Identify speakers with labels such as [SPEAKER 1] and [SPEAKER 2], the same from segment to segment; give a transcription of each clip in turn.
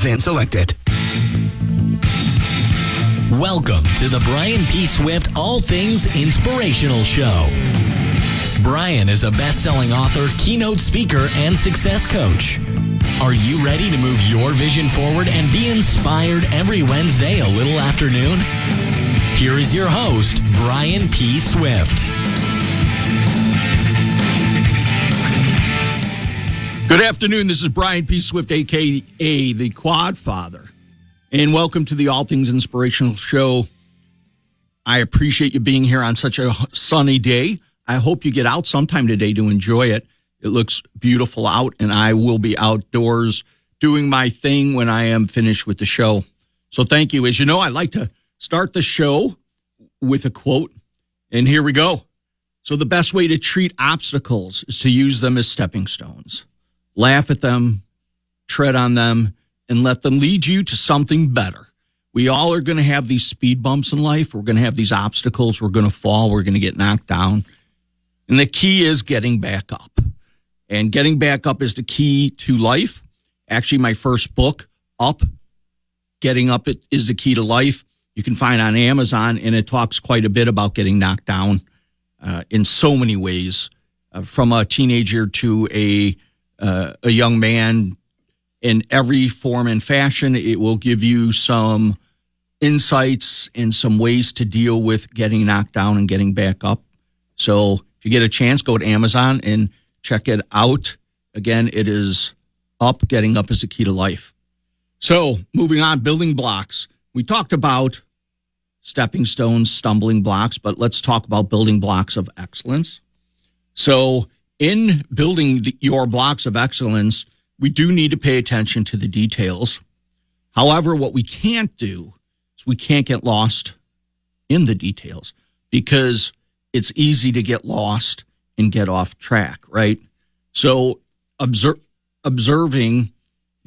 [SPEAKER 1] Van selected.
[SPEAKER 2] Welcome to the Brian P. Swift All Things Inspirational Show. Brian is a best-selling author, keynote speaker, and success coach. Are you ready to move your vision forward and be inspired every Wednesday a little after noon? Here is your host, Brian P. Swift.
[SPEAKER 3] Good afternoon. This is Brian P. Swift, a.k.a. the Quad Father. And welcome to the All Things Inspirational Show. I appreciate you being here on such a sunny day. I hope you get out sometime today to enjoy it. It looks beautiful out, and I will be outdoors doing my thing when I am finished with the show. So thank you. As you know, I like to start the show with a quote, and here we go. So the best way to treat obstacles is to use them as stepping stones. Laugh at them, tread on them, and let them lead you to something better. We all are going to have these speed bumps in life. We're going to have these obstacles. We're going to fall. We're going to get knocked down. And the key is getting back up. And getting back up is the key to life. Actually, my first book, Up, Getting Up It is the Key to Life. You can find on Amazon, and it talks quite a bit about getting knocked down in so many ways, from a teenager to a young man. In every form and fashion, it will give you some insights and some ways to deal with getting knocked down and getting back up. So if you get a chance, go to Amazon and check it out. Again, it is Up, Getting Up is the Key to Life. So moving on, building blocks. We talked about stepping stones, stumbling blocks, but let's talk about building blocks of excellence. So in building your blocks of excellence, we do need to pay attention to the details. However, what we can't do is we can't get lost in the details, because it's easy to get lost and get off track, right? So observing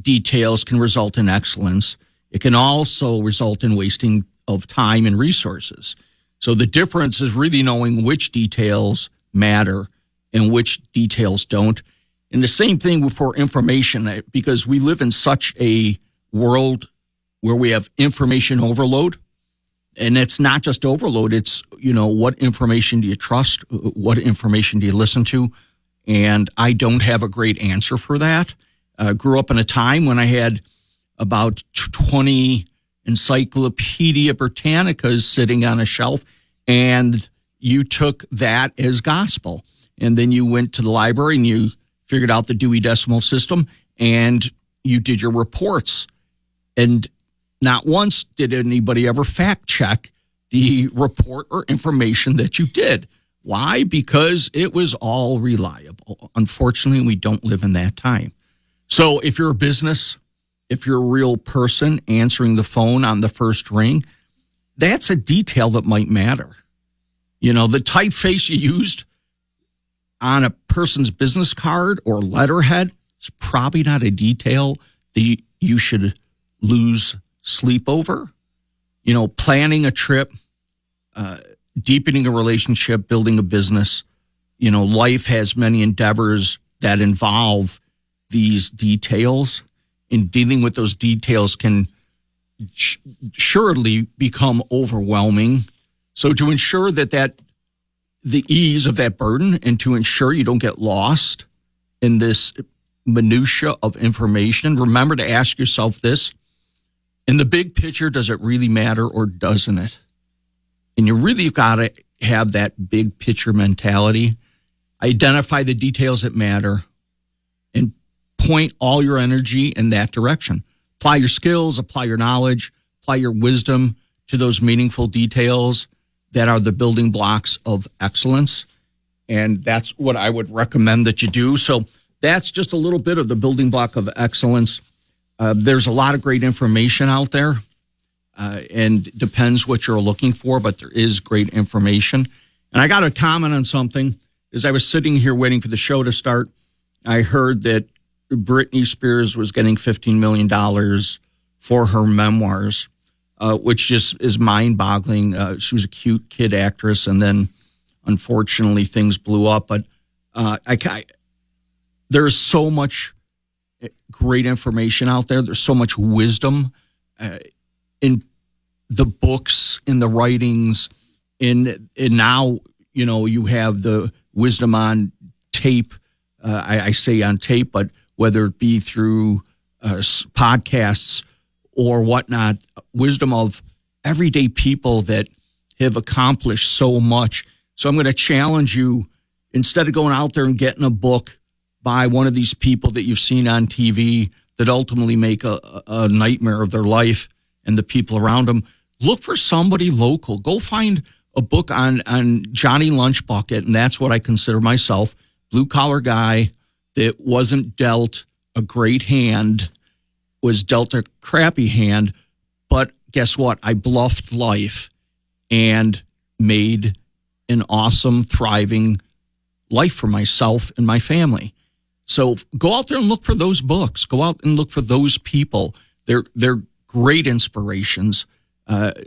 [SPEAKER 3] details can result in excellence. It can also result in wasting of time and resources. So the difference is really knowing which details matter and which details don't. And the same thing for information, because we live in such a world where we have information overload. And it's not just overload. It's, what information do you trust? What information do you listen to? And I don't have a great answer for that. Grew up in a time when I had about 20 Encyclopedia Britannicas sitting on a shelf, and you took that as gospel. And then you went to the library and you figured out the Dewey Decimal System, and you did your reports. And not once did anybody ever fact check the report or information that you did. Why? Because it was all reliable. Unfortunately, we don't live in that time. So if you're a business, if you're a real person answering the phone on the first ring, that's a detail that might matter. The typeface you used on a person's business card or letterhead is probably not a detail that you should lose sleep over. Planning a trip, deepening a relationship, building a business. Life has many endeavors that involve these details, and dealing with those details can surely become overwhelming. So to ensure that the ease of that burden, and to ensure you don't get lost in this minutia of information, remember to ask yourself this: in the big picture, does it really matter or doesn't it? And you really got to have that big picture mentality. Identify the details that matter and point all your energy in that direction. Apply your skills, apply your knowledge, apply your wisdom to those meaningful details that are the building blocks of excellence. And that's what I would recommend that you do. So that's just a little bit of the building block of excellence. There's a lot of great information out there, and depends what you're looking for, but there is great information. And I got to comment on something. As I was sitting here waiting for the show to start, I heard that Britney Spears was getting $15 million for her memoirs, which just is mind-boggling. She was a cute kid actress, and then unfortunately things blew up. But there's so much great information out there. There's so much wisdom in the books, in the writings, and now, you have the wisdom on tape. I say on tape, but whether it be through podcasts or whatnot, wisdom of everyday people that have accomplished so much. So I'm going to challenge you, instead of going out there and getting a book by one of these people that you've seen on TV that ultimately make a nightmare of their life and the people around them, look for somebody local. Go find a book on Johnny Lunchbucket, and that's what I consider myself, blue-collar guy that wasn't dealt a great hand, was dealt a crappy hand, but guess what? I bluffed life and made an awesome, thriving life for myself and my family. So go out there and look for those books. Go out and look for those people. They're great inspirations.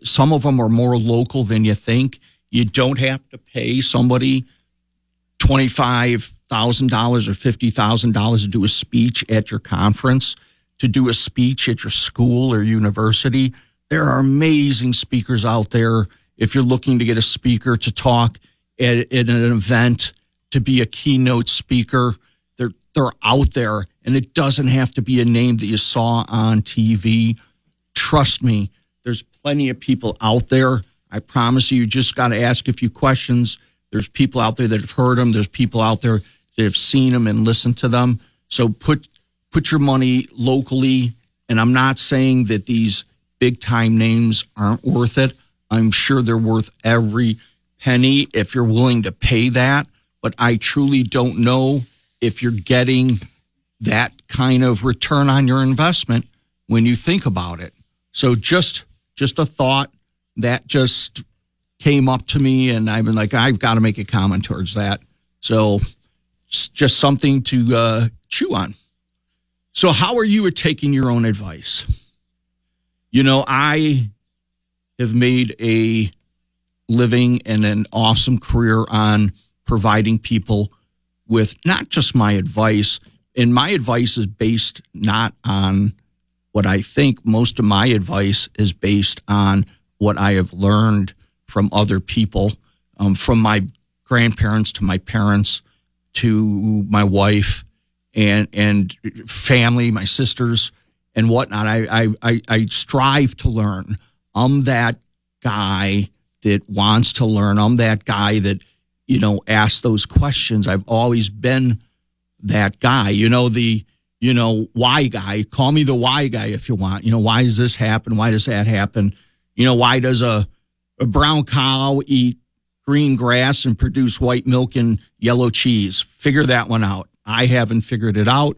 [SPEAKER 3] Some of them are more local than you think. You don't have to pay somebody $25,000 or $50,000 to do a speech at your conference, to do a speech at your school or university. There are amazing speakers out there. If you're looking to get a speaker to talk at an event, to be a keynote speaker, they're out there, and it doesn't have to be a name that you saw on TV. Trust me, there's plenty of people out there. I promise you just got to ask a few questions. There's people out there that have heard them. There's people out there that have seen them and listened to them. So put your money locally. And I'm not saying that these big time names aren't worth it. I'm sure they're worth every penny if you're willing to pay that. But I truly don't know if you're getting that kind of return on your investment when you think about it. So just a thought that just came up to me, and I've been like, I've got to make a comment towards that. So it's just something to chew on. So how are you at taking your own advice? I have made a living and an awesome career on providing people with not just my advice, and my advice is based not on what I think. Most of my advice is based on what I have learned from other people, from my grandparents to my parents to my wife and family, my sisters and whatnot. I strive to learn. I'm that guy that wants to learn. I'm that guy that, asks those questions. I've always been that guy, the why guy. Call me the why guy if you want. Why does this happen? Why does that happen? Why does a brown cow eat green grass and produce white milk and yellow cheese? Figure that one out. I haven't figured it out,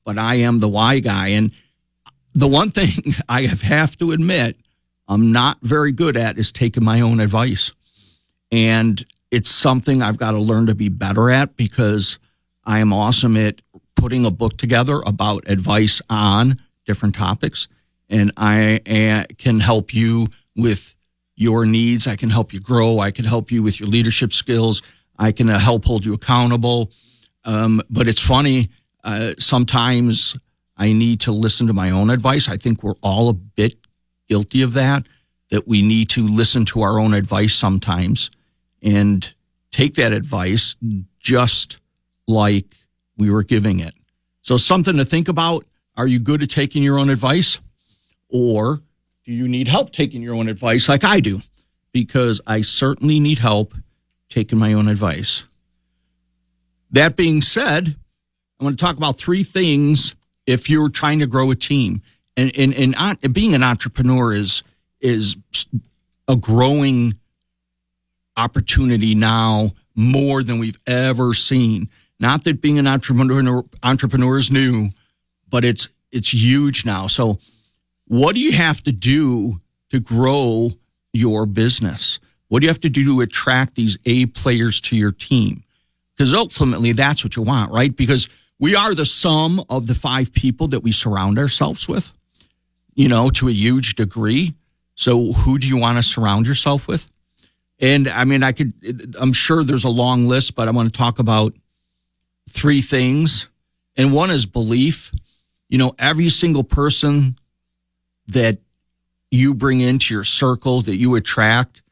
[SPEAKER 3] but I am the why guy. And the one thing I have to admit I'm not very good at is taking my own advice. And it's something I've got to learn to be better at, because I am awesome at putting a book together about advice on different topics. And I can help you with your needs. I can help you grow. I can help you with your leadership skills. I can help hold you accountable. But it's funny, sometimes I need to listen to my own advice. I think we're all a bit guilty of that we need to listen to our own advice sometimes and take that advice just like we were giving it. So something to think about. Are you good at taking your own advice? Or do you need help taking your own advice like I do? Because I certainly need help taking my own advice. That being said, I want to talk about 3 things if you're trying to grow a team. And being an entrepreneur is a growing opportunity now more than we've ever seen. Not that being an entrepreneur is new, but it's huge now. So what do you have to do to grow your business? What do you have to do to attract these A players to your team? Because ultimately that's what you want, right? Because we are the sum of the 5 people that we surround ourselves with, to a huge degree. So who do you want to surround yourself with? And I'm sure there's a long list, but I want to talk about 3 things. And one is belief. every single person that you bring into your circle, that you attract,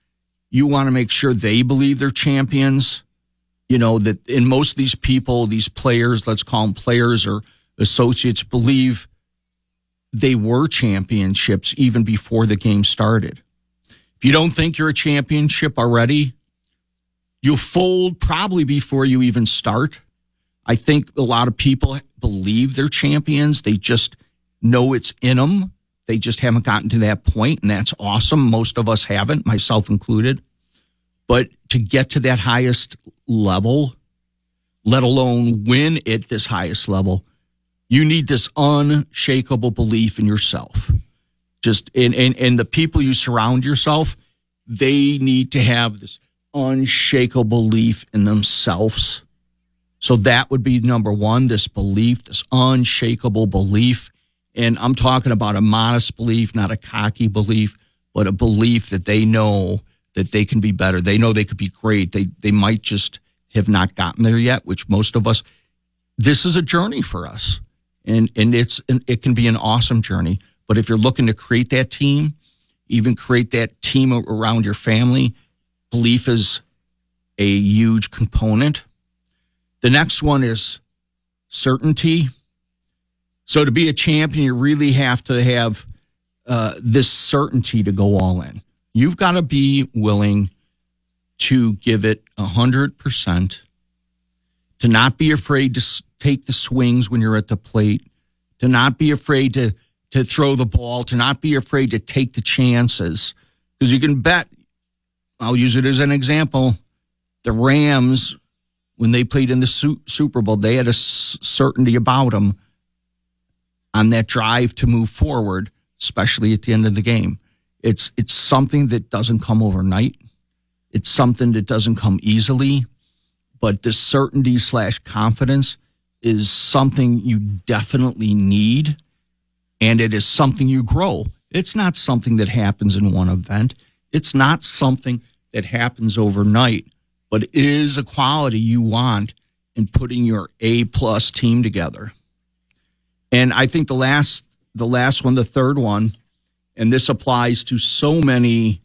[SPEAKER 3] you want to make sure they believe they're champions. That in most of these people, these players, let's call them players or associates, believe they were championships even before the game started. If you don't think you're a championship already, you'll fold probably before you even start. I think a lot of people believe they're champions. They just know it's in them. They just haven't gotten to that point, and that's awesome. Most of us haven't, myself included. But to get to that highest level, let alone win at this highest level, you need this unshakable belief in yourself. Just and the people you surround yourself, they need to have this unshakable belief in themselves. So that would be number one, this belief, this unshakable belief. And I'm talking about a modest belief, not a cocky belief, but a belief that they know that they can be better. They know they could be great. They might just have not gotten there yet, which most of us, this is a journey for us. And it can be an awesome journey. But if you're looking to create that team, even create that team around your family, belief is a huge component. The next one is certainty. So to be a champion, you really have to have this certainty to go all in. You've got to be willing to give it 100%, to not be afraid to take the swings when you're at the plate, to not be afraid to throw the ball, to not be afraid to take the chances. Because you can bet, I'll use it as an example, the Rams, when they played in the Super Bowl, they had a certainty about them on that drive to move forward, especially at the end of the game. It's something that doesn't come overnight. It's something that doesn't come easily. But the certainty / confidence is something you definitely need, and it is something you grow. It's not something that happens in one event. It's not something that happens overnight, but it is a quality you want in putting your A+ team together. And I think the last one, the third one, and this applies to so many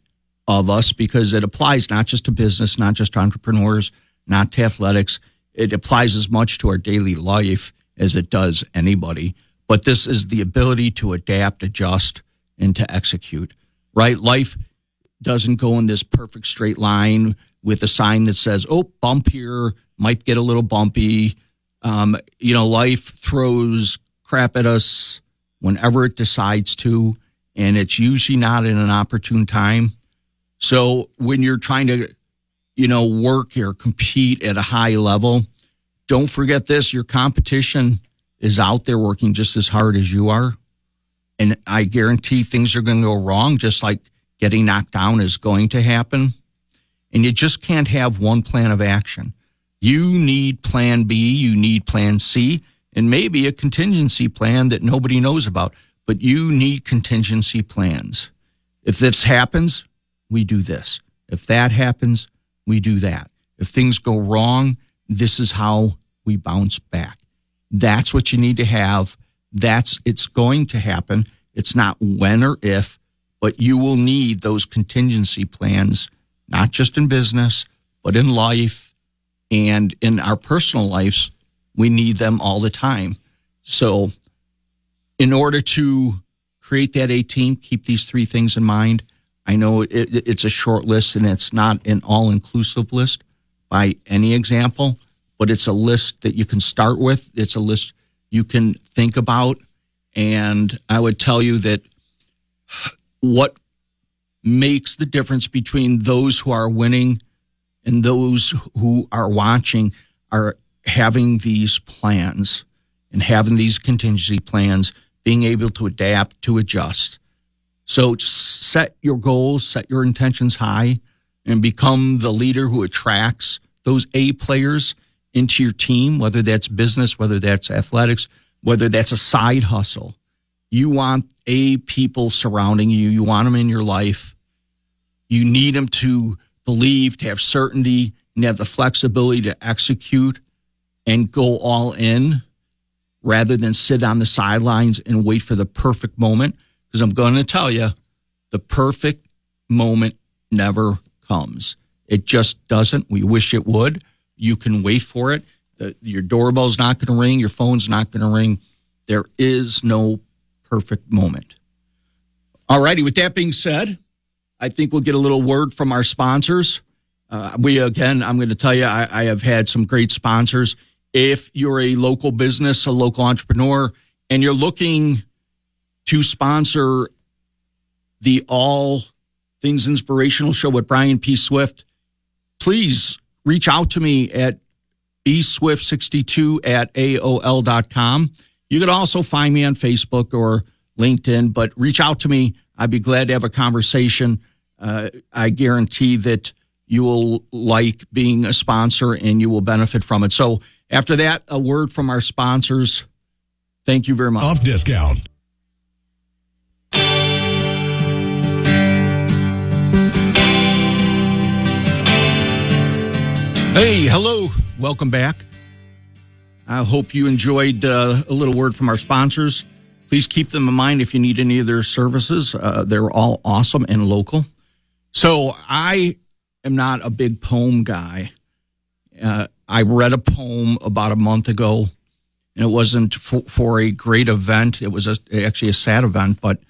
[SPEAKER 3] of us because it applies not just to business, not just to entrepreneurs, not to athletics. It applies as much to our daily life as it does anybody. But this is the ability to adapt, adjust, and to execute, right? Life doesn't go in this perfect straight line with a sign that says, oh, bump here, might get a little bumpy. Life throws crap at us whenever it decides to, and it's usually not in an opportune time. So when you're trying to, work or compete at a high level, don't forget this, your competition is out there working just as hard as you are. And I guarantee things are going to go wrong, just like getting knocked down is going to happen. And you just can't have one plan of action. You need plan B, you need plan C, and maybe a contingency plan that nobody knows about. But you need contingency plans. If this happens, we do this. If that happens, we do that. If things go wrong, this is how we bounce back. That's what you need to have. It's going to happen. It's not when or if, but you will need those contingency plans, not just in business, but in life and in our personal lives. We need them all the time. So in order to create that A team, keep these three things in mind. I know it's a short list and it's not an all-inclusive list by any example, but it's a list that you can start with. It's a list you can think about. And I would tell you that what makes the difference between those who are winning and those who are watching are having these plans and having these contingency plans, being able to adapt, to adjust. So set your goals, set your intentions high, and become the leader who attracts those A players into your team, whether that's business, whether that's athletics, whether that's a side hustle. You want A people surrounding you. You want them in your life. You need them to believe, to have certainty, and have the flexibility to execute and go all in rather than sit on the sidelines and wait for the perfect moment. Because I'm going to tell you, the perfect moment never comes. It just doesn't. We wish it would. You can wait for it. Your doorbell's not going to ring. Your phone's not going to ring. There is no perfect moment. All righty. With that being said, I think we'll get a little word from our sponsors. I'm going to tell you, I have had some great sponsors. If you're a local business, a local entrepreneur, and you're looking to sponsor the All Things Inspirational Show with Brian P. Swift, please reach out to me at bswift62@aol.com. You could also find me on Facebook or LinkedIn, but reach out to me. I'd be glad to have a conversation. I guarantee that you will like being a sponsor and you will benefit from it. So after that, a word from our sponsors. Thank you very much.
[SPEAKER 1] Off discount.
[SPEAKER 3] Hey, hello. Welcome back. I hope you enjoyed a little word from our sponsors. Please keep them in mind if you need any of their services. They're all awesome and local. So I am not a big poem guy. I read a poem about a month ago, and it wasn't for a great event. It was actually a sad event, but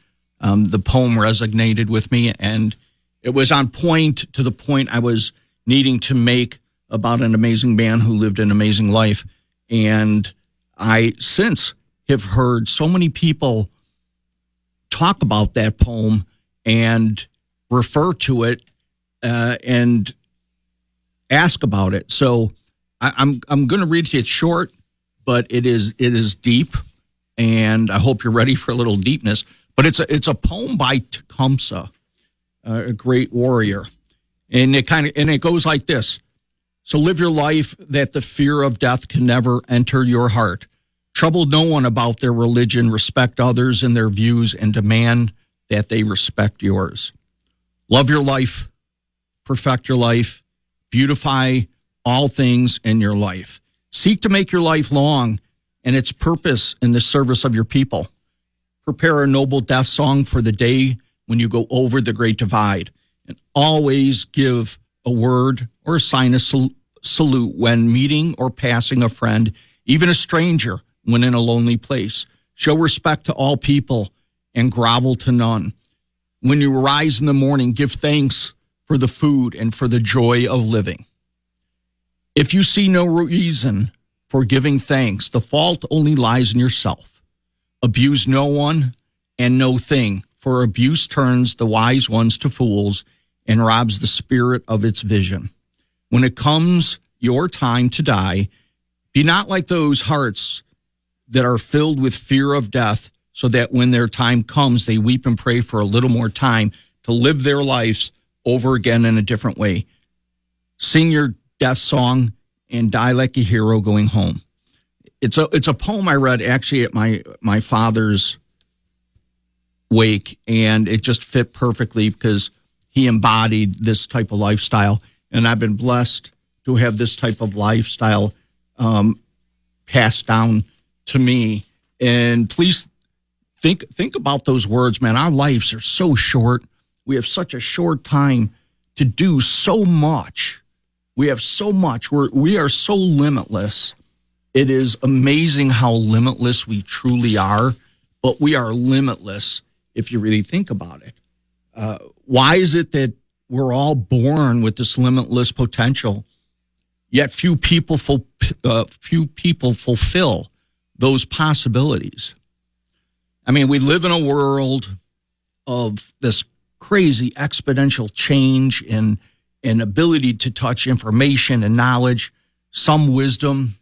[SPEAKER 3] the poem resonated with me, and it was on point to the point I was needing to make about an amazing man who lived an amazing life. And I since have heard so many people talk about that poem and refer to it and ask about it. So I'm going to read to you. It's short, but it is deep, and I hope you're ready for a little deepness. But it's a poem by Tecumseh, a great warrior, and it goes like this. So live your life that the fear of death can never enter your heart. Trouble no one about their religion, respect others and their views, and demand that they respect yours. Love your life, perfect your life, beautify all things in your life. Seek to make your life long and its purpose in the service of your people. Prepare a noble death song for the day when you go over the great divide, and always give a word or a sign of salute when meeting or passing a friend, even a stranger when in a lonely place. Show respect to all people and grovel to none. When you rise in the morning, give thanks for the food and for the joy of living. If you see no reason for giving thanks, the fault only lies in yourself. Abuse no one and no thing, for abuse turns the wise ones to fools and robs the spirit of its vision. When it comes your time to die, be not like those hearts that are filled with fear of death, so that when their time comes, they weep and pray for a little more time to live their lives over again in a different way. Sing your death song and die like a hero going home. It's a poem I read actually at my father's wake, and it just fit perfectly because he embodied this type of lifestyle, and I've been blessed to have this type of lifestyle passed down to me. And please think about those words, man. Our lives are so short. We have such a short time to do so much. We have so much. We are so limitless. It is amazing how limitless we truly are, but we are limitless if you really think about it. Why is it that we're all born with this limitless potential, yet few people fulfill those possibilities? I mean, we live in a world of this crazy exponential change in ability to touch information and knowledge, some wisdom.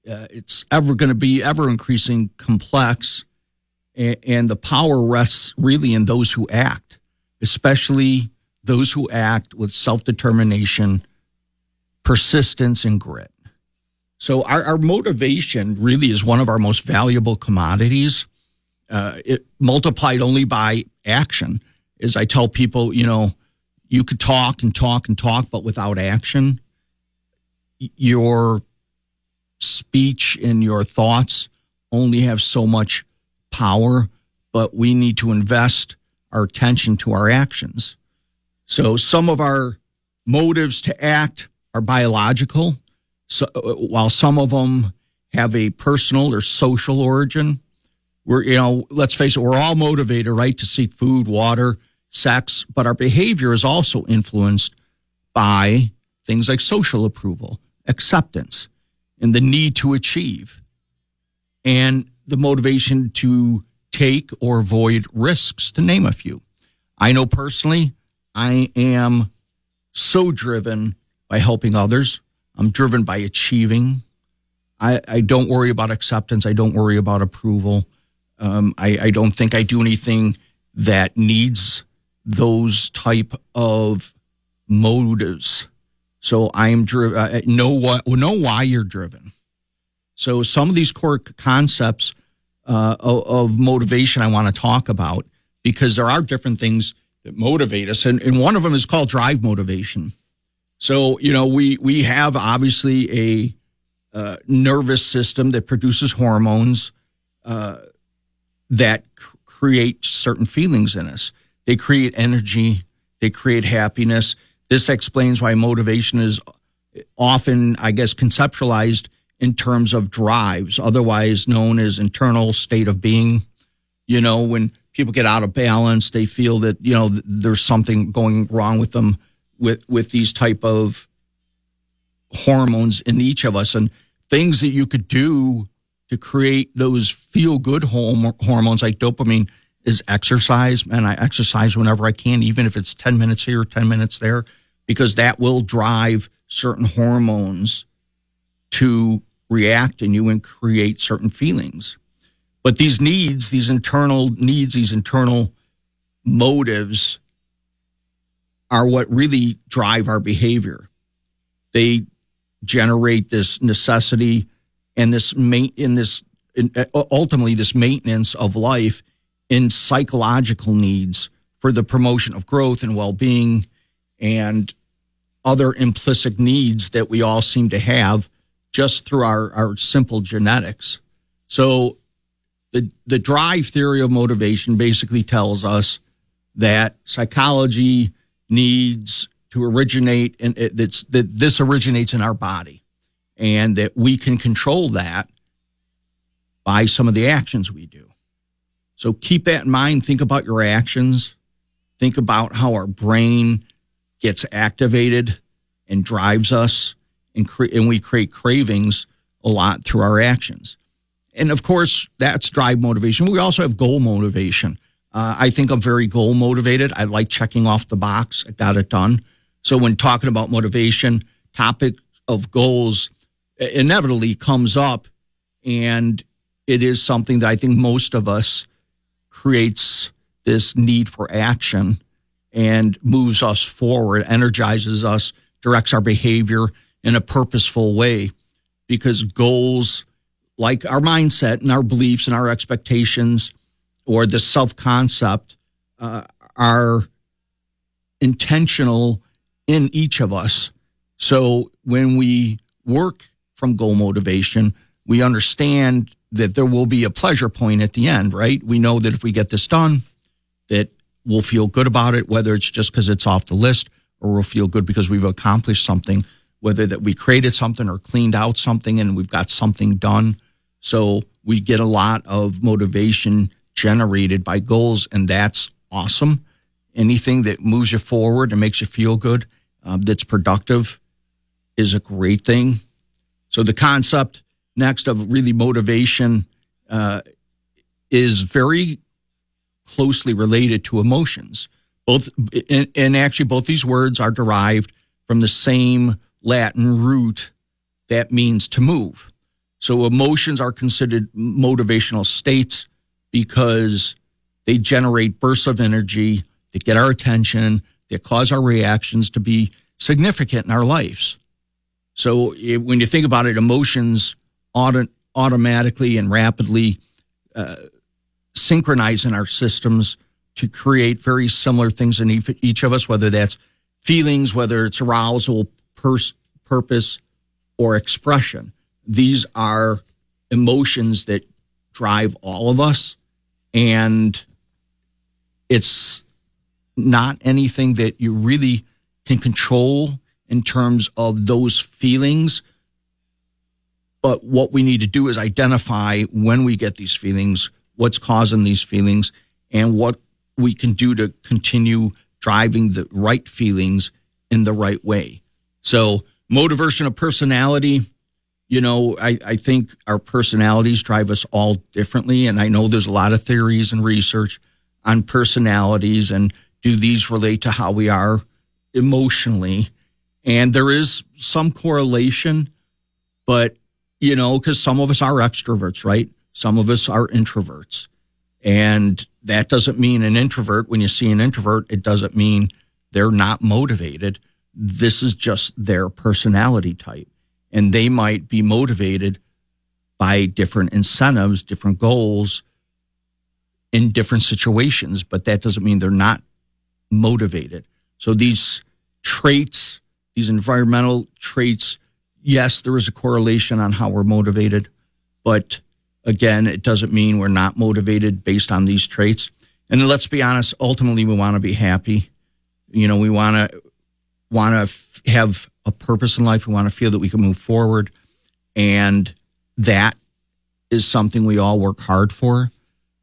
[SPEAKER 3] It's ever going to be ever increasing complex, and the power rests really in those who act, especially those who act with self-determination, persistence, and grit. So our motivation really is one of our most valuable commodities. It multiplied only by action. As I tell people, you could talk and talk and talk, but without action, your speech and your thoughts only have so much power, but we need to invest our attention to our actions. So some of our motives to act are biological, so, while some of them have a personal or social origin. Let's face it, we're all motivated, right, to seek food, water, sex, but our behavior is also influenced by things like social approval, acceptance, and the need to achieve, and the motivation to take or avoid risks, to name a few. I know personally, I am so driven by helping others. I'm driven by achieving. I don't worry about acceptance. I don't worry about approval. I don't think I do anything that needs those type of motives. So I am driven. Know why you're driven. So some of these core concepts of motivation I want to talk about, because there are different things that motivate us, and one of them is called drive motivation. So we have obviously a nervous system that produces hormones that create certain feelings in us. They create energy. They create happiness. This explains why motivation is often, I guess, conceptualized in terms of drives, otherwise known as internal state of being. When people get out of balance, they feel that, there's something going wrong with them with these type of hormones in each of us, and things that you could do to create those feel-good hormones like dopamine is exercise. And I exercise whenever I can, even if it's 10 minutes here, 10 minutes there, because that will drive certain hormones to react in you and create certain feelings. But these needs, these internal motives are what really drive our behavior. They generate this necessity and ultimately this maintenance of life in psychological needs for the promotion of growth and well-being and other implicit needs that we all seem to have just through our simple genetics. So the drive theory of motivation basically tells us that psychology needs to originate, and that this originates in our body, and that we can control that by some of the actions we do. So keep that in mind. Think about your actions. Think about how our brain gets activated and drives us, and we create cravings a lot through our actions. And of course, that's drive motivation. We also have goal motivation. I think I'm very goal motivated. I like checking off the box. I got it done. So when talking about motivation, topic of goals inevitably comes up, and it is something that I think most of us creates this need for action and moves us forward, energizes us, directs our behavior in a purposeful way, because goals, like our mindset and our beliefs and our expectations or the self-concept, are intentional in each of us. So when we work from goal motivation, we understand that there will be a pleasure point at the end, right? We know that if we get this done, that we'll feel good about it, whether it's just because it's off the list, or we'll feel good because we've accomplished something, whether that we created something or cleaned out something and we've got something done. So we get a lot of motivation generated by goals, and that's awesome. Anything that moves you forward and makes you feel good, that's productive, is a great thing. So the concept next of really motivation is very closely related to emotions. And actually both these words are derived from the same Latin root that means to move. So emotions are considered motivational states because they generate bursts of energy that get our attention, that cause our reactions to be significant in our lives. So when you think about it, emotions automatically and rapidly synchronize in our systems to create very similar things in each of us, whether that's feelings, whether it's arousal, purpose, or expression. These are emotions that drive all of us. And it's not anything that you really can control in terms of those feelings. But what we need to do is identify when we get these feelings, what's causing these feelings, and what we can do to continue driving the right feelings in the right way. So motivation of personality, I think our personalities drive us all differently. And I know there's a lot of theories and research on personalities and do these relate to how we are emotionally. And there is some correlation, but, because some of us are extroverts, right? Some of us are introverts. And that doesn't mean an introvert, when you see an introvert, it doesn't mean they're not motivated. This is just their personality type. And they might be motivated by different incentives, different goals in different situations, but that doesn't mean they're not motivated. So these traits, these environmental traits, yes, there is a correlation on how we're motivated, but again, it doesn't mean we're not motivated based on these traits. And let's be honest, ultimately we want to be happy. We want to have a purpose in life. We want to feel that we can move forward. And that is something we all work hard for.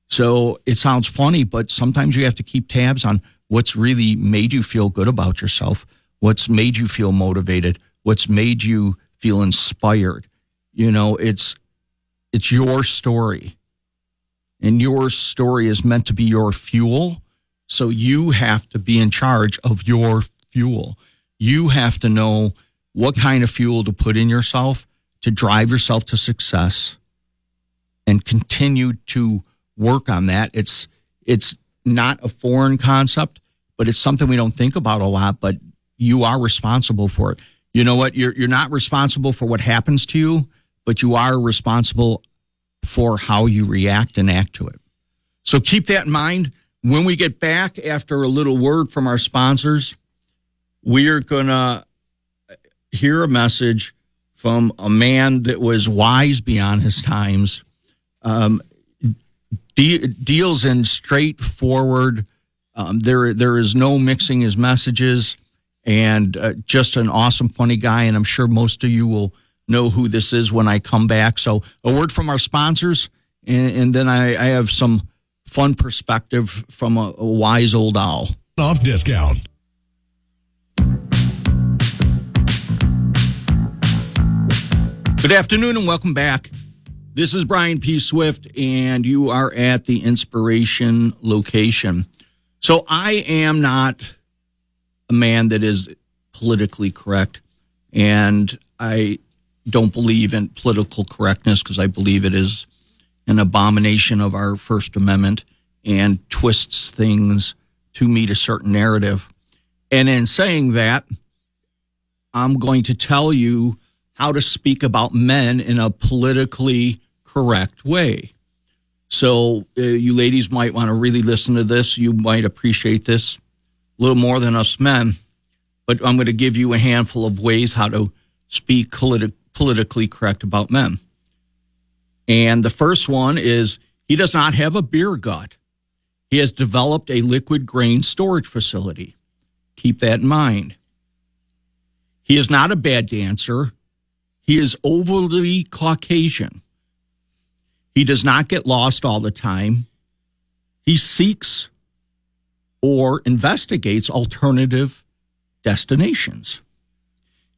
[SPEAKER 3] So it sounds funny, but sometimes you have to keep tabs on what's really made you feel good about yourself, what's made you feel motivated, what's made you feel inspired. It's your story. And your story is meant to be your fuel. So you have to be in charge of your fuel. You have to know what kind of fuel to put in yourself to drive yourself to success and continue to work on that. It's not a foreign concept, but it's something we don't think about a lot, but you are responsible for it. You know what? You're not responsible for what happens to you, but you are responsible for how you react and act to it. So keep that in mind. When we get back after a little word from our sponsors, we're going to hear a message from a man that was wise beyond his times, deals in straightforward. There is no mixing his messages, and just an awesome, funny guy. And I'm sure most of you will know who this is when I come back. So a word from our sponsors, and then I have some fun perspective from a wise old owl.
[SPEAKER 1] Off discount.
[SPEAKER 3] Good afternoon and welcome back. This is Brian P. Swift, and you are at the Inspiration location. So I am not a man that is politically correct, and I don't believe in political correctness because I believe it is an abomination of our First Amendment and twists things to meet a certain narrative. And in saying that, I'm going to tell you how to speak about men in a politically correct way. So you ladies might want to really listen to this. You might appreciate this a little more than us men. But I'm going to give you a handful of ways how to speak politically correct about men. And the first one is, he does not have a beer gut. He has developed a liquid grain storage facility. Keep that in mind. He is not a bad dancer. He is overly Caucasian. He does not get lost all the time. He seeks or investigates alternative destinations.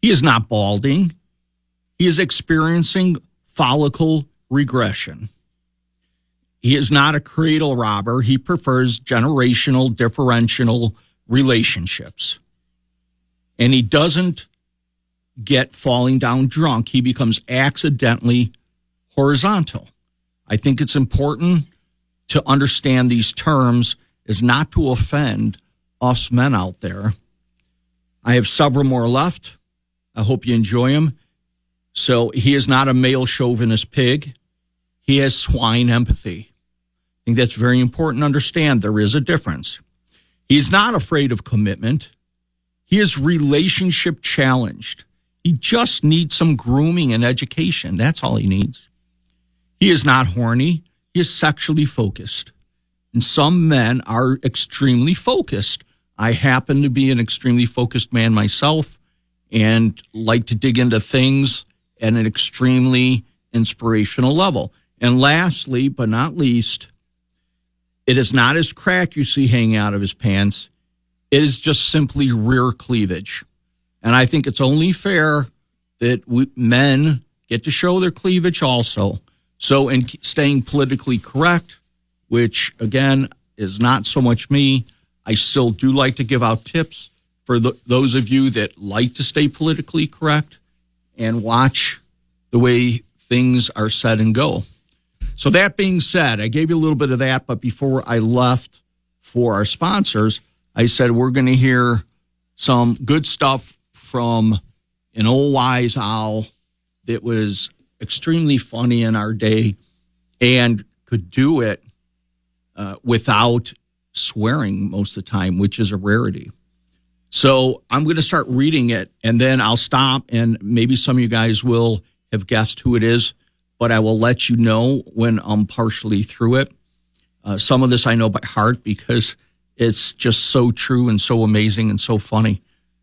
[SPEAKER 3] He is not balding. He is experiencing follicle regression. He is not a cradle robber. He prefers generational differential relationships. And he doesn't get falling down drunk. He becomes accidentally horizontal. I think it's important to understand these terms is not to offend us men out there. I have several more left. I hope you enjoy them. So he is not a male chauvinist pig. He has swine empathy. I think that's very important to understand. There is a difference. He's not afraid of commitment. He is relationship challenged. He just needs some grooming and education. That's all he needs. He is not horny. He he is sexually focused. And some men are extremely focused. I happen to be an extremely focused man myself and like to dig into things at an extremely inspirational level. And lastly, but not least, it is not his crack you see hanging out of his pants. It is just simply rear cleavage. And I think it's only fair that men get to show their cleavage also. So in staying politically correct, which, again, is not so much me, I still do like to give out tips for those of you that like to stay politically correct and watch the way things are said and go. So that being said, I gave you a little bit of that, but before I left for our sponsors, I said we're going to hear some good stuff from an old wise owl that was extremely funny in our day and could do it without swearing most of the time, which is a rarity. So I'm going to start reading it, and then I'll stop, and maybe some of you guys will have guessed who it is, but I will let you know when I'm partially through it. Some of this I know by heart because it's just so true and so amazing and so funny.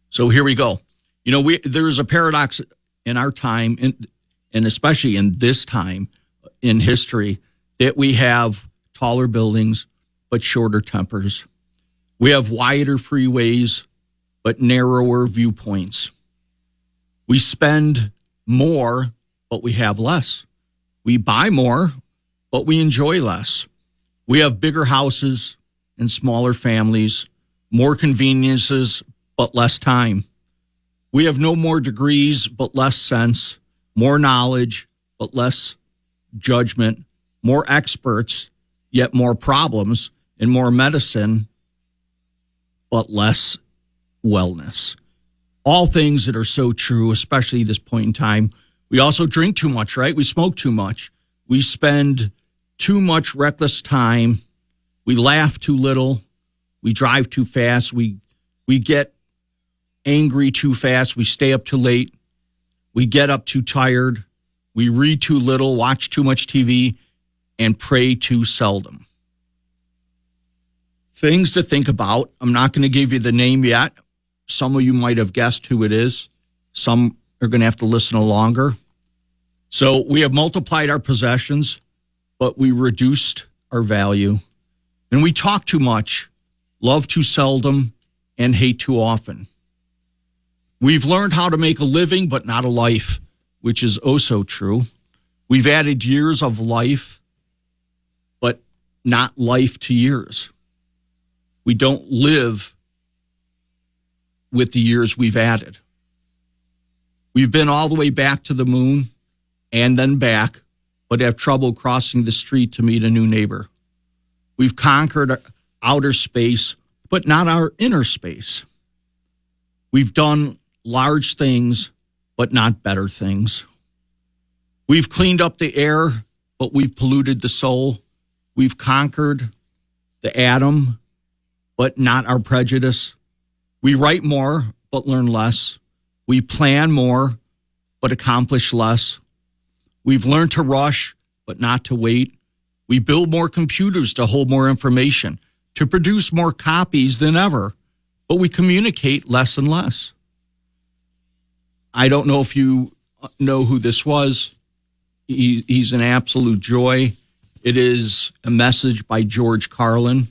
[SPEAKER 3] So here we go. You know, there's a paradox in our time, and especially in this time in history, that we have taller buildings but shorter tempers. We have wider freeways but narrower viewpoints. We spend more, but we have less. We buy more, but we enjoy less. We have bigger houses and smaller families, more conveniences, but less time. We have no more degrees, but less sense, more knowledge, but less judgment, more experts, yet more problems, and more medicine, but less wellness. All things that are so true, especially this point in time. We also drink too much, right? We smoke too much. We spend too much reckless time. We laugh too little. We drive too fast. We get angry too fast. We stay up too late. We get up too tired. We read too little, watch too much TV, and pray too seldom. Things to think about. I'm not going to give you the name yet. Some of you might have guessed who it is. Some are going to have to listen longer. So we have multiplied our possessions, but we reduced our value. And we talk too much, love too seldom, and hate too often. We've learned how to make a living, but not a life, which is oh so true. We've added years of life, but not life to years. We don't live with the years we've added. We've been all the way back to the moon and then back, but have trouble crossing the street to meet a new neighbor. We've conquered outer space, but not our inner space. We've done large things, but not better things. We've cleaned up the air, but we've polluted the soul. We've conquered the atom, but not our prejudice. We write more, but learn less. We plan more, but accomplish less. We've learned to rush, but not to wait. We build more computers to hold more information, to produce more copies than ever, but we communicate less and less. I don't know if you know who this was. He's an absolute joy. It is a message by George Carlin,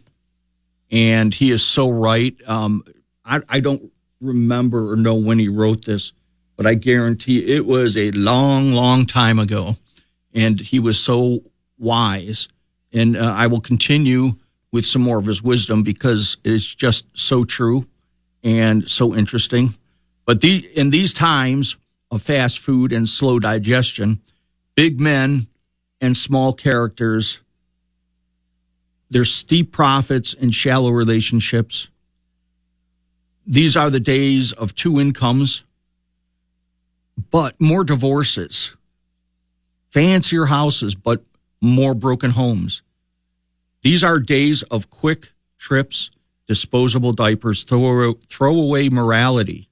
[SPEAKER 3] and he is so right. I don't remember or know when he wrote this, but I guarantee it was a long, long time ago, and he was so wise. And I will continue with some more of his wisdom because it's just so true and so interesting. But in these times of fast food and slow digestion, big men and small characters, there's steep profits and shallow relationships. These are the days of two incomes, but more divorces, fancier houses, but more broken homes. These are days of quick trips, disposable diapers, throwaway morality,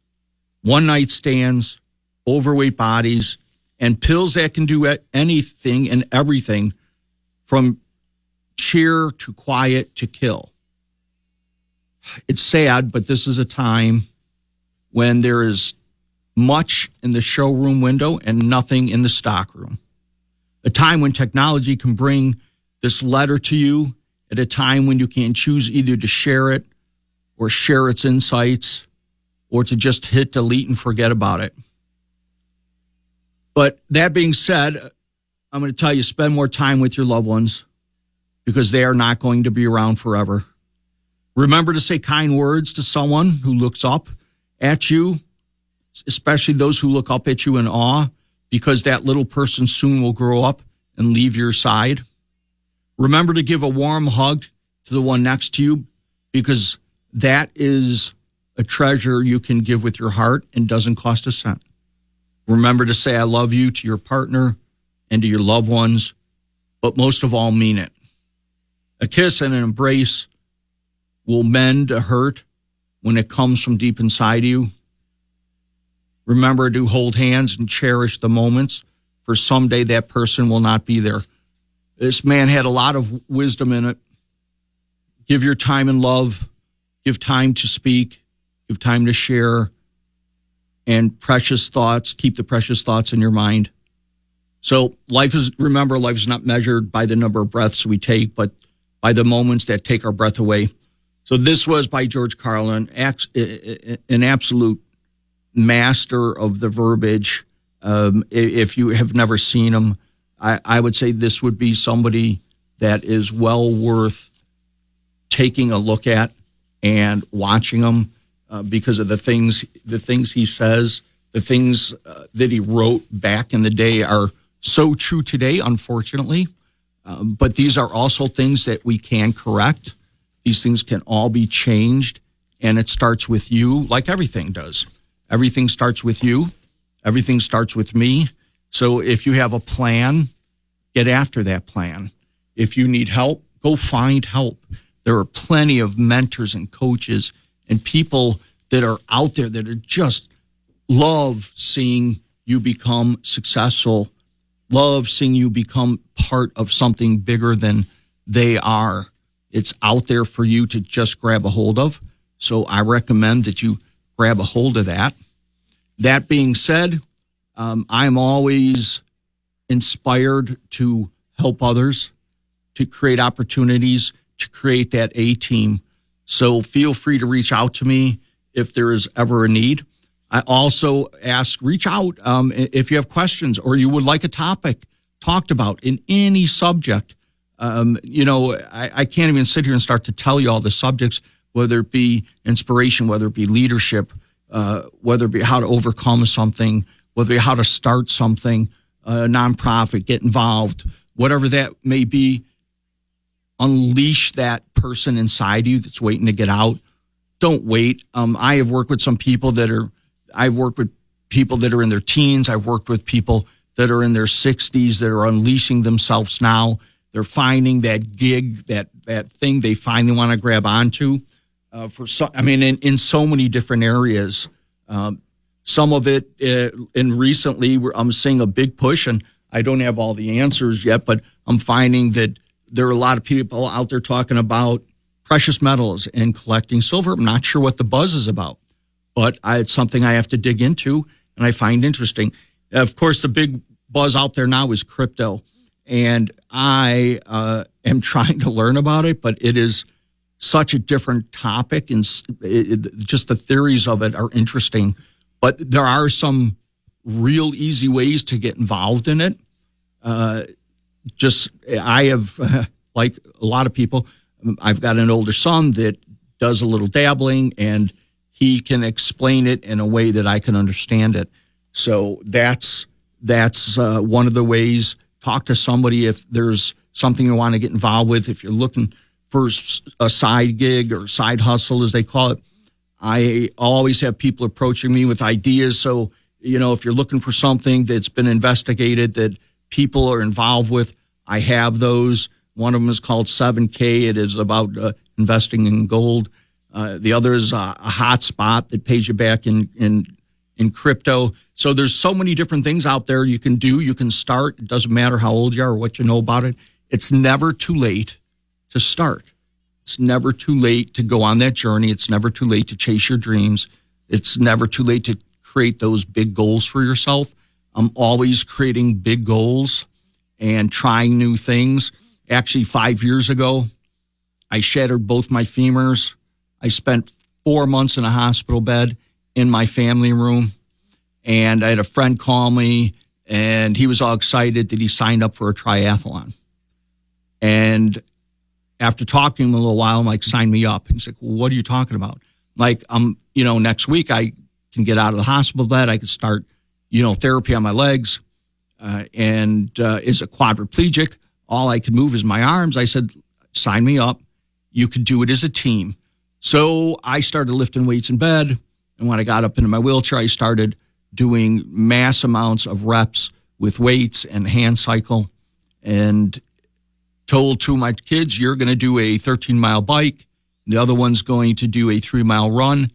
[SPEAKER 3] one-night stands, overweight bodies, and pills that can do anything and everything from cheer, to quiet, to kill. It's sad, but this is a time when there is much in the showroom window and nothing in the stockroom. A time when technology can bring this letter to you at a time when you can choose either to share it or share its insights or to just hit delete and forget about it. But that being said, I'm going to tell you, spend more time with your loved ones because they are not going to be around forever. Remember to say kind words to someone who looks up at you, especially those who look up at you in awe, because that little person soon will grow up and leave your side. Remember to give a warm hug to the one next to you, because that is a treasure you can give with your heart and doesn't cost a cent. Remember to say I love you to your partner and to your loved ones, but most of all, mean it. A kiss and an embrace will mend a hurt when it comes from deep inside you. Remember to hold hands and cherish the moments, for someday that person will not be there. This man had a lot of wisdom in it. Give your time and love. Give time to speak. Give time to share. And precious thoughts. Keep the precious thoughts in your mind. So life is not measured by the number of breaths we take, but by the moments that take our breath away. So this was by George Carlin, an absolute master of the verbiage. If you have never seen him, I would say this would be somebody that is well worth taking a look at and watching him because of the things he says, the things that he wrote back in the day are so true today, unfortunately. But these are also things that we can correct. These things can all be changed, and it starts with you, like everything does. Everything starts with you. Everything starts with me. So if you have a plan, get after that plan. If you need help, go find help. There are plenty of mentors and coaches and people that are out there that are just love seeing you become successful, love seeing you become part of something bigger than they are. It's out there for you to just grab a hold of. So I recommend that you grab a hold of that. That being said, I'm always inspired to help others, to create opportunities, to create that A-team. So feel free to reach out to me if there is ever a need. I also ask, reach out if you have questions or you would like a topic talked about in any subject. I can't even sit here and start to tell you all the subjects, whether it be inspiration, whether it be leadership, whether it be how to overcome something, whether it be how to start something, a nonprofit, get involved, whatever that may be. Unleash that person inside you that's waiting to get out. Don't wait. I have worked with some people I've worked with people that are in their teens. I've worked with people that are in their 60s that are unleashing themselves now. They're finding that gig, that thing they finally want to grab onto. In so many different areas. Some of it, and recently, I'm seeing a big push, and I don't have all the answers yet, but I'm finding that there are a lot of people out there talking about precious metals and collecting silver. I'm not sure what the buzz is about, but it's something I have to dig into, and I find interesting. Of course, the big buzz out there now is crypto, and I am trying to learn about it, but it is such a different topic, and just the theories of it are interesting. But there are some real easy ways to get involved in it. I have, like a lot of people, I've got an older son that does a little dabbling, and he can explain it in a way that I can understand it. So that's one of the ways. Talk to somebody if there's something you want to get involved with. If you're looking for a side gig or side hustle, as they call it, I always have people approaching me with ideas. So, if you're looking for something that's been investigated, that people are involved with, I have those. One of them is called 7K. It is about investing in gold. The other is a hot spot that pays you back in crypto. So there's so many different things out there you can do. You can start. It doesn't matter how old you are or what you know about it. It's never too late to start. It's never too late to go on that journey. It's never too late to chase your dreams. It's never too late to create those big goals for yourself. I'm always creating big goals and trying new things. Actually, 5 years ago, I shattered both my femurs. I spent 4 months in a hospital bed in my family room. And I had a friend call me, and he was all excited that he signed up for a triathlon. And after talking to him a little while, I'm like, sign me up. He's like, well, what are you talking about? Like, next week I can get out of the hospital bed. I can start, therapy on my legs. And is a quadriplegic. All I could move is my arms. I said, sign me up. You could do it as a team. So I started lifting weights in bed. And when I got up into my wheelchair, I started doing mass amounts of reps with weights and hand cycle, and told two of my kids, you're going to do a 13-mile bike. The other one's going to do a 3-mile run.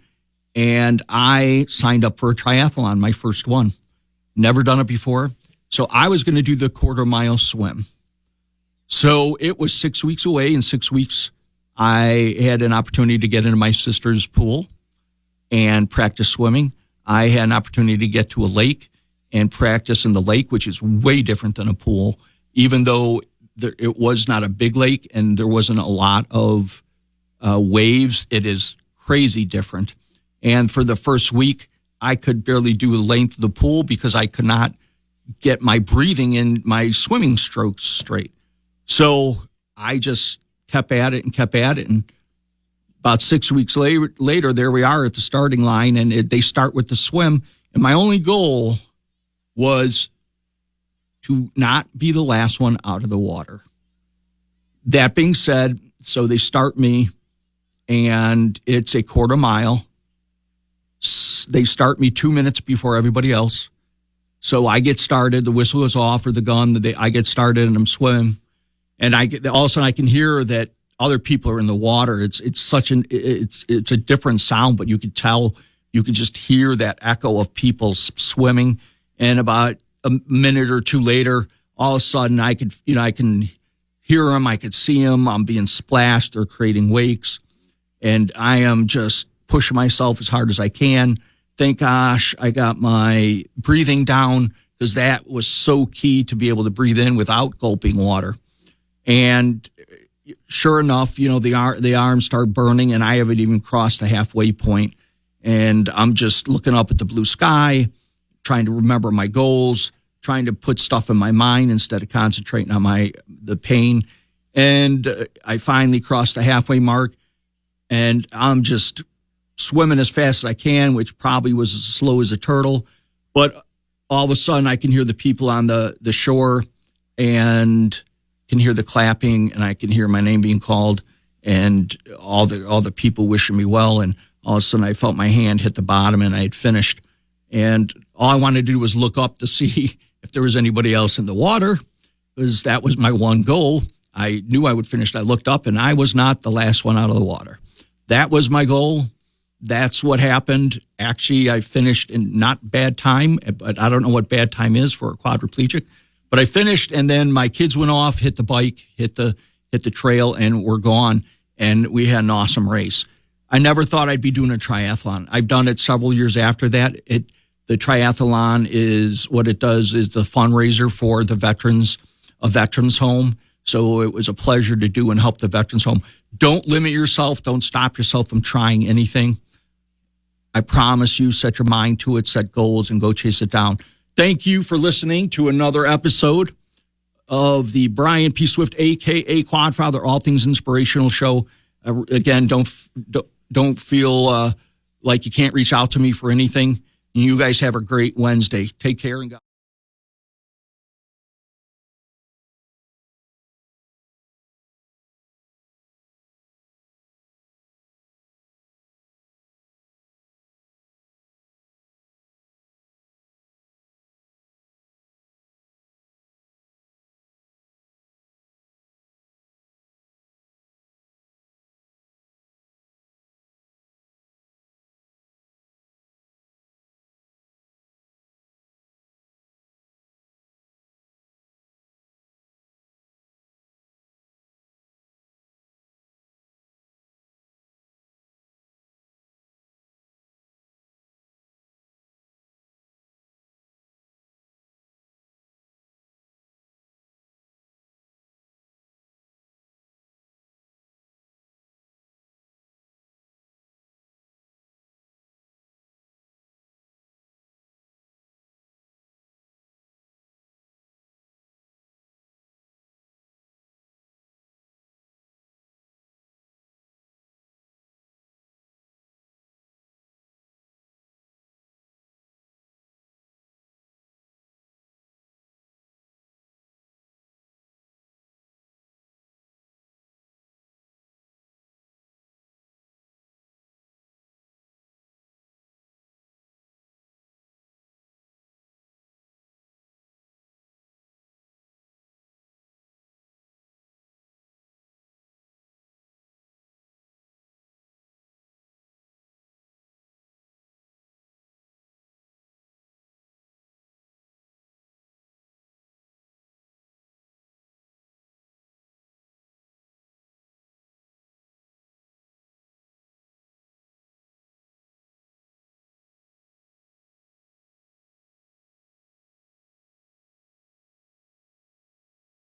[SPEAKER 3] And I signed up for a triathlon, my first one. Never done it before. So I was going to do the 1/4-mile swim. So it was 6 weeks away. In 6 weeks, I had an opportunity to get into my sister's pool and practice swimming. I had an opportunity to get to a lake and practice in the lake, which is way different than a pool, even though it was not a big lake and there wasn't a lot of waves. It is crazy different. And for the first week, I could barely do the length of the pool because I could not get my breathing and my swimming strokes straight. So I just kept at it. And about 6 weeks later, there we are at the starting line, and they start with the swim. And my only goal was to not be the last one out of the water. That being said, so they start me, and it's a 1/4 mile. They start me 2 minutes before everybody else. So I get started. The whistle is off, or the gun. I get started, and I'm swimming. And all of a sudden I can hear that other people are in the water. It's a different sound, but you could tell, you could just hear that echo of people swimming. And about a minute or two later, all of a sudden I can hear them. I could see them. I'm being splashed. They're creating wakes. And I am just pushing myself as hard as I can. Thank gosh I got my breathing down, because that was so key to be able to breathe in without gulping water. And sure enough, the arms start burning, and I haven't even crossed the halfway point. And I'm just looking up at the blue sky, trying to remember my goals, trying to put stuff in my mind instead of concentrating on the pain. And I finally crossed the halfway mark, and I'm just swimming as fast as I can, which probably was as slow as a turtle. But all of a sudden I can hear the people on the shore, and can hear the clapping, and I can hear my name being called, and all the people wishing me well. And all of a sudden I felt my hand hit the bottom, and I had finished. And all I wanted to do was look up to see if there was anybody else in the water, because that was my one goal. I knew I would finish. I looked up, and I was not the last one out of the water. That was my goal. That's what happened. Actually, I finished in not bad time, but I don't know what bad time is for a quadriplegic. But I finished, and then my kids went off, hit the bike, hit the trail, and we're gone. And we had an awesome race. I never thought I'd be doing a triathlon. I've done it several years after that. The triathlon is what it does is the fundraiser for the veterans, a veterans home. So it was a pleasure to do and help the veterans home. Don't limit yourself. Don't stop yourself from trying anything. I promise you, set your mind to it, set goals, and go chase it down. Thank you for listening to another episode of the Brian P. Swift, a.k.a. Quadfather, All Things Inspirational Show. Again, don't feel like you can't reach out to me for anything. You guys have a great Wednesday. Take care and God.